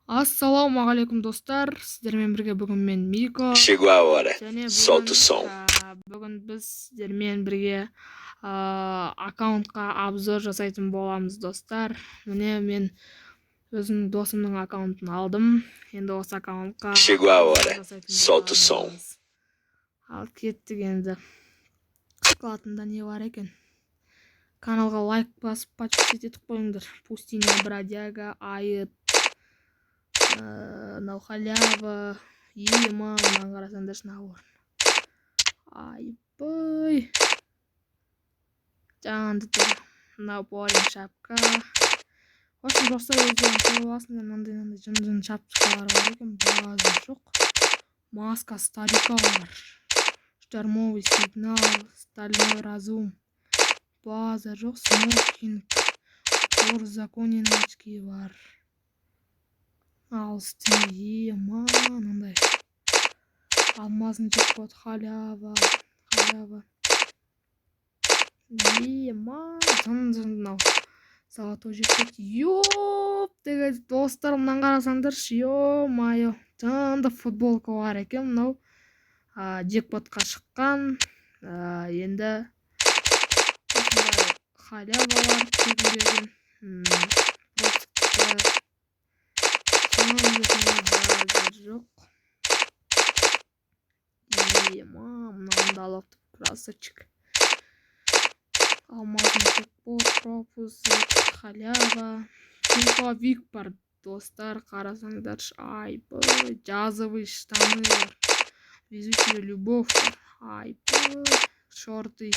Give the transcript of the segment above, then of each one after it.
Ассалаумағалейкум достар, сіздермен бірге бүгін мен Мико. Chegou a hora. Және Solta o som. бүгін біз сіздермен бірге аккаунтқа обзор жасайтын боламыз достар. Міне мен өзім досымның аккаунтын алдым. Енді осы аккаунтқа Chegou a hora. Solta o som. Ал кеттік енді. Қылатында не бар екен? Каналға лайк басып подписать етіп қойыңдар. Пустыня бродяга, айыт, мынау халява, ема, мынаны қарасаңдар набор. Айбай. Жанды тұр. Мынау парень шапка. В общем, достар өздерің көріп аласыңдар, мынандай жын шапкалар бар екен, базы жоқ. Маска старика бар. Штормовый сигнал, стальной разум. База жоқ, смокинг. Узаконенные очки бар. Ал үстінде ема, мынандай. Алмазын джекпот, халява. Ема, жын мынау. Золотой джекпот. Йоп, деген достар, мынаны қарасаңдаршы, ё-майо. Жынды футболка бар екен, мынау. Джекпотқа шыққан. Енді халявалар тегін жоқ. Ема, мынауында алып красочек. Алмазын джекпот, пропуск, халява. Пуховик бар достар, қарасаңдаршы. Айбай, жазовый штаны бар. Везучая любовь бар. Айбай, шорты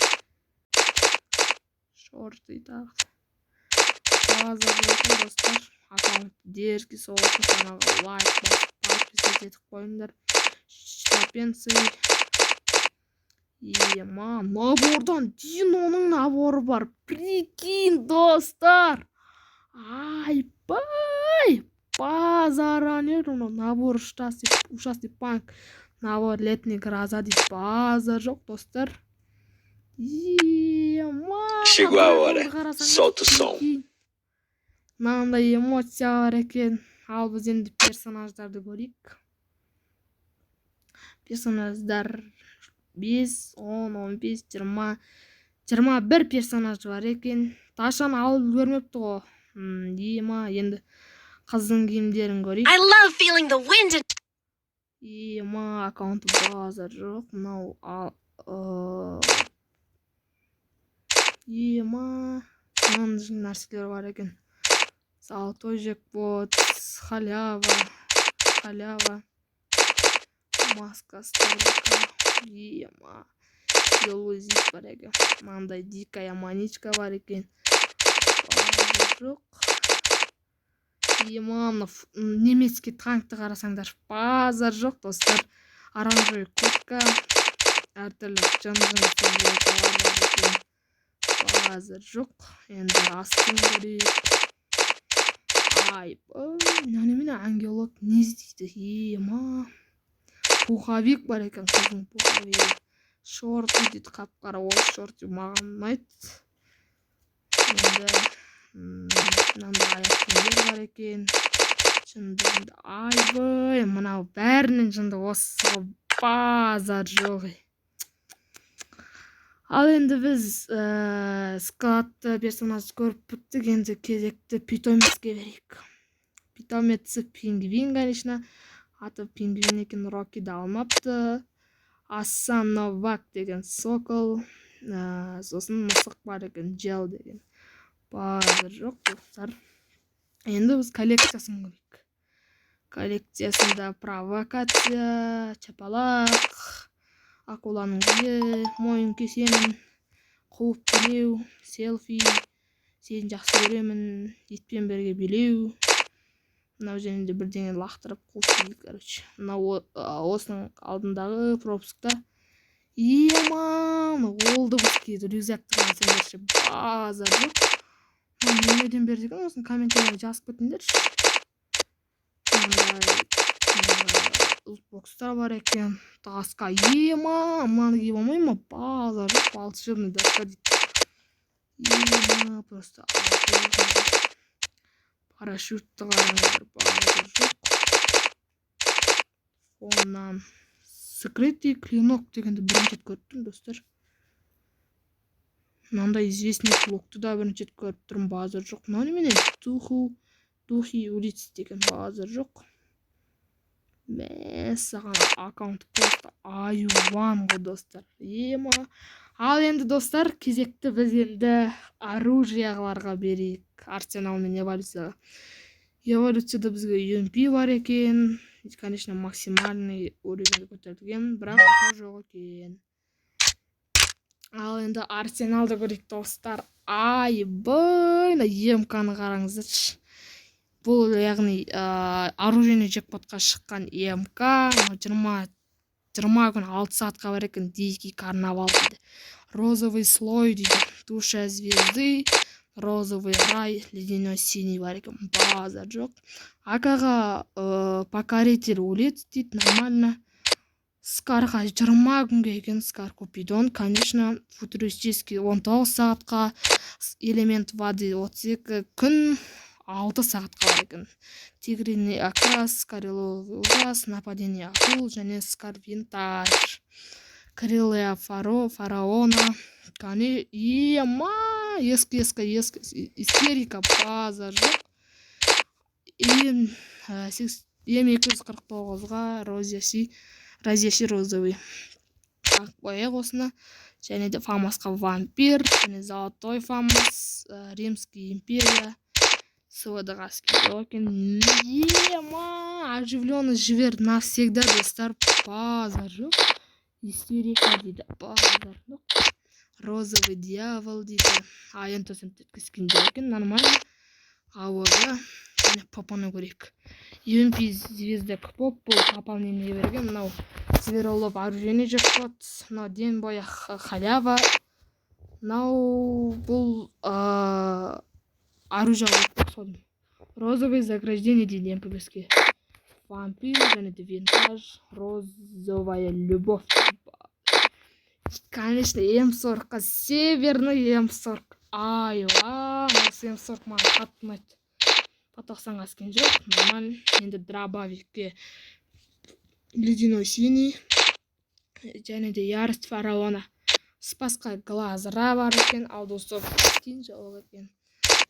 так. База болсын достар. Аккаунт дерзкий соғылсын, каналға лайк басып, подписать етіп қойыңдар. Штапенцы. Ема, набордан дейін оның наборы бар. Прикинь, достар. Айбай. Базаранер, набор ушастый панк. Набор летний гроза дейді. База жоқ достар. Chegou a hora. Solta o som. Мынандай эмоция бар екен. Ал біз енді персонаждарды көрейік. Персонаждар 5, 10, 15, 20, 21 персонаж бар екен. Ташаны алып көрмепті ғой. Ема, енді қыздың киімдерін көрейік. I love feeling the wind. Ема, аккаунты база жоқ. Мынау ема, жын нәрселер бар екен. Золотой джекпот, халява. Маска старика. Ема, елузик бар екен. Мынандай дикая маничка бар екен. База жоқ. Ема, немецкий танкты қарасаңдар. Базар жоқ достар. Оранжевый куртка. Әртүрлі жын-жын футболкалар бар екен. Базар жоқ. Енді астын көрейік. Айбай, немене ангелок не дейді? Ема. Пуховик бар екен, қыздың пуховигі. Шорты дейді, қап-қара ол шорты маған ұнайды. Енді мынандай аяқ киімдер бар екен. Жынды. Айбай, мынау бәрінің жынды осы базар жоқ. Ал енді біз складты персонажды көріп біттік, енді кезекті питомецке берейік. Питомеці пингвин, конечно. Аты пингвин екен, Рокиді алмапты. Асан Новак деген сокол. Сосын мысық бар екен, Джел деген. Базар жоқ достар. Енді біз коллекциясын көрейік. Коллекциясында провокация, чапалақ, акуланың биі, мойын кесемін, қуып билеу, селфи, сені жақсы көремін, етпен бірге билеу. Мынау жерінде бірдеңе лақтырып қуып билеу, короче. Мынау осының алдындағы пропускта. Ема, олды біз кейді рюкзакты қарасаңдаршы. База жоқ. Немеден берді екен, осының комментария жазып кетіңдерші. Лутбокстар бар екен. Таска. Ема, мынаны киіп алмай ма? База жоқ, волшебный доска дейді. Ема, просто парашютті қараңдар. База жоқ. Онан скрытый клинок дегенди биринчи рет көрүптүм достор. Мындай известный блокты да биринчи рет көрүп турмун, баазыр жок. Мына менен духи улиц деген баазыр жок. Мен саган аккаунт просто айван го достор. Ема. Ал энди достор, кезекти биз энди оружияларга берейик. Арсенал менен эволюцияга. Эволюцияда бизге UMP бар экен. Конечно, максимальный уровень көтөрүлгөн, бирок ата жок экен. Ал энди Арсеналды көрөйүк достор. Айбай, EMK-ны караңыздарчы. Бул ягни оружийный джекпотко шыккан EMK 20 күн 6 саатка бар экен. Дикий карнавал дейді. Розовый слой дейді. Душа звезды, розовый рай, ледяной синий бар экен. Базар жок. Акага покоритель улиц дейді. Нормально. Скарға 20 күнге екен. Скар Купидон, конечно, футуристический 19 саатка, элемент воды 32 күн 6 саатка бар экен. Тигриный окрас, Кареловый ужас, нападение акул және Скар Винтаж. Крылья фараона. Кани ема ескі истерика базар жок. И 249-га разящий розовый. Так, бояк осуна. Және де Фамаска вампир, және золотой Фамас, Римский империя, Сводогасский токен. Ема, оживленный живер навсегда достар, базар жок. Истерика дейді, базар жок. Розовый дьявол дейді. Аянтосын теткіскен екен, нормально. Ауырда. Және папаны көрейік. UMP звезда поп бұл пополнение берген. Мынау зверолов оружейный джекпот. Мынау ден бояқ халява. Мынау бұл оружие алып. Розовый заграждение дейді МПБСке. Вампир және де винтаж. Розовая любовь. Конечно, М40, северный М40. Айва, осы М40 маған қатты ұнайды. Потоқсан аскен жоқ, нормально. Енді дробовикке ледяной синий. Және де ярость фараона. Спасқа глазыра бар екен. Ал достар, кейін жауық екен.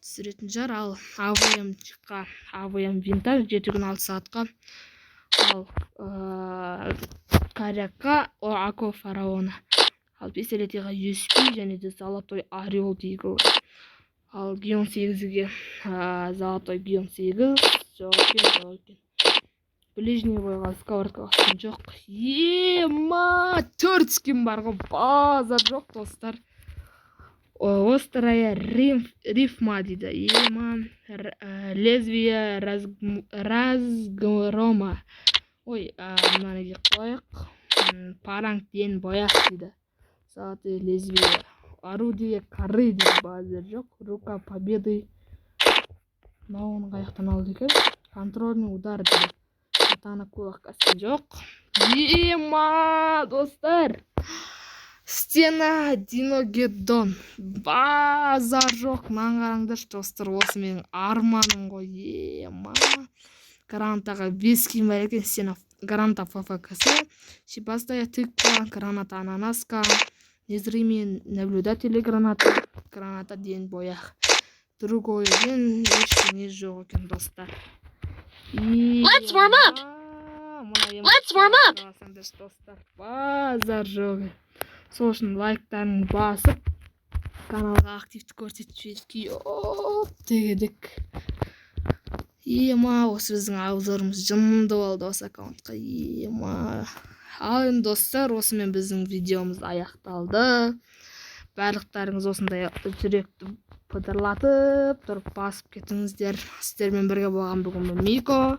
Түсіретін жар. Ал АВМ-қа, АВМ винтаж 7 күн 6 саатқа. Ал Каряка Ако фараона. Ал пистолетиға USP және де золотой орел дейгі. Ал Гион 8-ге золотой Гион 8 жоқ екен. Ближний бойға сковородка басқан жоқ. Ема 4 скин бар ғой, базар жоқ достар. Острая рифма дейді. Ема лезвие разгрома. Ой, мынаны қояқ. Паранг ден бояқ дейді. Золотые лезвия. Орудие коры дейді, базар жоқ. Рука победы. Мынауын қаяқтан алды екен. Контрольный удар дейді. Катана кулак каскен жоқ. Ема достар. Стена Диногеддон. Базар жоқ. Маған қараңдаршы достар, осы менің арманым ғой. Ема. Гранатаға 5 киім бар екен. Стена граната ФФК-сы. Шипастая тыква, граната ананаска. Незримый наблюдатель граната. Граната ден бояқ. Другой ден ештеңе жоқ екен достар. Let's warm up. Let's warm up. Достар, базар жоқ. Сол үшін лайктарын басып, каналға активті көрсетіп жіберіп дегедік. Ема, осы біздің аузорымыз жынды болды осы аккаунтқа. Ема. Ал енді достар, осымен біздің видеомыз аяқталды. Барлықтарыңыз осындай жүректі пыдырлатып, тұрып басып кетіңіздер. Сіздермен бірге болған бүгін Мико.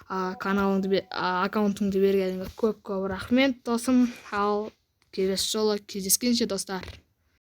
Аккаунтыңды бергеніңе көп рахмет досым. Ал келесі жолы кездескенше достар.